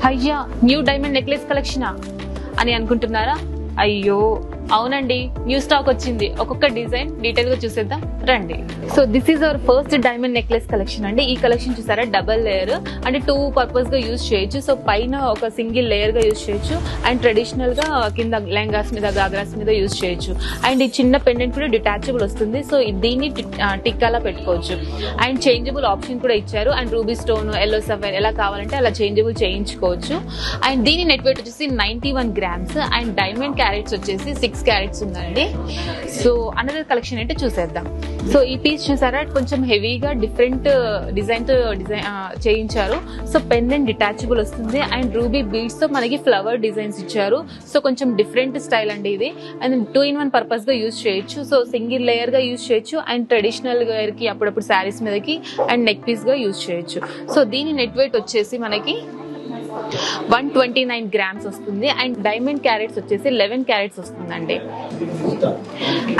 అయ్యా new diamond necklace కలెక్షనా అని అనుకుంటున్నారా? అయ్యో అవునండి, న్యూ స్టాక్ వచ్చింది. ఒక్కొక్క డిజైన్ డీటెయిల్ గా చూసేద్దాం రండి. So this is our first diamond necklace collection అండి. ఈ కలెక్షన్ చూసారా, డబల్ లేయర్ అంటే 2 పర్పస్ గా యూజ్ చేయొచ్చు. సో పైన ఒక సింగిల్ లేయర్ గా యూజ్ చేయొచ్చు అండ్ ట్రెడిషనల్ గా కింద లెహంగాస్ మీద గాగ్రాస్ మీద యూజ్ చేయొచ్చు. అండ్ ఈ చిన్న పెండెంట్ కూడా డిటాచబుల్ వస్తుంది. సో దీన్ని టిక్కాలా పెట్టుకోవచ్చు. అండ్ చేంజబుల్ ఆప్షన్ కూడా ఇచ్చారు. And ruby stone, yellow sapphire ఎలా కావాలంటే అలా చేంజబుల్ చేయించుకోవచ్చు. అండ్ దీని నెట్ వెయిట్ వచ్చేసి 91 గ్రామ్స్ అండ్ డైమండ్ క్యారెట్స్ వచ్చేసి 6 క్యారెట్స్ ఉందండి. సో అనదర్ కలెక్షన్ అంటే చూసేద్దాం. సో ఈ పీస్ చూసారా, కొంచెం హెవీగా డిఫరెంట్ డిజైన్ తో చేయించారు. సో పెండెంట్ డిటాచబుల్ వస్తుంది అండ్ రూబీ బీడ్స్ తో మనకి ఫ్లవర్ డిజైన్స్ ఇచ్చారు. సో కొంచెం డిఫరెంట్ స్టైల్ అండి ఇది. అండ్ 2-in-1 పర్పస్ గా యూజ్ చేయొచ్చు. సో సింగిల్ లేయర్ గా యూజ్ చేయొచ్చు అండ్ ట్రెడిషనల్ వేర్ కి అప్పుడప్పుడు శారీస్ మీదకి అండ్ నెక్ పీస్ గా యూజ్ చేయొచ్చు. సో దీని నెట్ వెయిట్ వచ్చేసి మనకి 129 గ్రామ్స్ వస్తుంది అండ్ డైమండ్ క్యారెట్స్ వచ్చేసి 11 క్యారెట్స్ వస్తుందండి.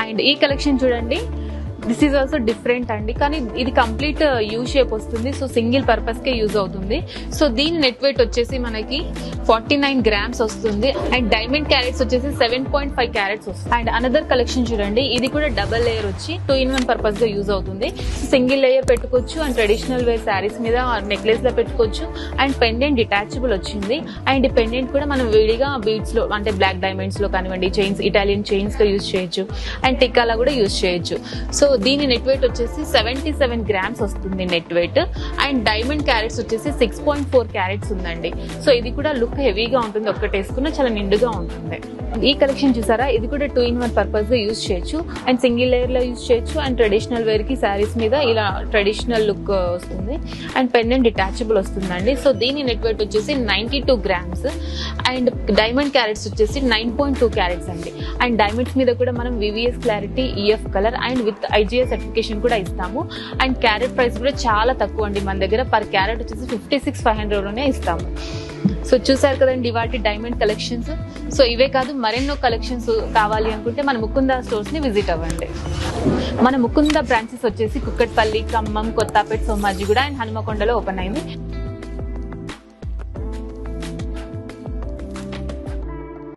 అండ్ ఈ కలెక్షన్ చూడండి, దిస్ ఈజ్ ఆల్సో డిఫరెంట్ అండి, కానీ ఇది కంప్లీట్ యూ షేప్ వస్తుంది. సో సింగిల్ పర్పస్ కే యూజ్ అవుతుంది. సో దీని నెట్ వెయిట్ వచ్చేసి మనకి 49 గ్రామ్స్ వస్తుంది అండ్ డైమండ్ క్యారెట్స్ వచ్చేసి 7.5 క్యారెట్స్ వస్తుంది. అండ్ అనదర్ కలెక్షన్ చూడండి, ఇది కూడా డబల్ లేయర్ వచ్చి 2-in-1 పర్పస్ గా యూజ్ అవుతుంది. సింగిల్ లేయర్ పెట్టుకోవచ్చు అండ్ ట్రెడిషనల్ వేర్ శారీస్ మీద నెక్లెస్ లో పెట్టుకోవచ్చు. అండ్ పెండెంట్ డిటాచబుల్ వచ్చింది. అండ్ ఈ పెండెంట్ కూడా మనం విడిగా బీడ్స్ లో అంటే బ్లాక్ డైమండ్స్ లో కానివ్వండి, చైన్స్ ఇటాలియన్ చైన్స్ లో యూజ్ చేయొచ్చు అండ్ టిక్కాలా కూడా యూజ్ చేయొచ్చు. సో దీని నెట్ వెయిట్ వచ్చేసి 77 గ్రామ్స్ వస్తుంది net weight and diamond carats వచ్చేసి 6.4 క్యారెట్స్ ఉందండి. సో ఇది కూడా లుక్ హెవీగా ఉంటుంది, ఒక్కటి వేసుకున్న చాలా నిండుగా ఉంటుంది. ఈ కలెక్షన్ చూసారా, ఇది కూడా 2-in-1 పర్పస్ గా యూజ్ చేయొచ్చు అండ్ సింగిల్ లేయర్ లో యూజ్ చేయొచ్చు అండ్ ట్రెడిషనల్ వేర్ కి శారీస్ మీద ఇలా ట్రెడిషనల్ లుక్ వస్తుంది అండ్ పెండెంట్ డిటాచబుల్ వస్తుందండి. సో దీని నెట్ వెయిట్ వచ్చేసి 92 గ్రామ్స్ అండ్ డైమండ్ క్యారెట్స్ వచ్చేసి 9.2 క్యారెట్స్ అండి. అండ్ డైమండ్స్ మీద కూడా మనం VVS clarity, EF colour and with IGI certification కూడా ఇస్తాము. అండ్ క్యారెట్ ప్రైస్ కూడా చాలా తక్కువ అండి, మన దగ్గర పర్ క్యారెట్ వచ్చేసి 56,500 లోనే ఇస్తాము. సో చూసారు కదండి వాటి డైమండ్ కలెక్షన్స్. సో ఇవే కాదు, మరెన్నో కలెక్షన్స్ కావాలి అనుకుంటే మన ముకుంద స్టోర్స్ ని విజిట్ అవ్వండి. మన ముకుంద బ్రాంచెస్ వచ్చేసి కుక్కట్పల్లి, ఖమ్మం, కొత్తపేట, సోమాజిగూడ అండ్ హనుమకొండలో ఓపెన్ అయింది.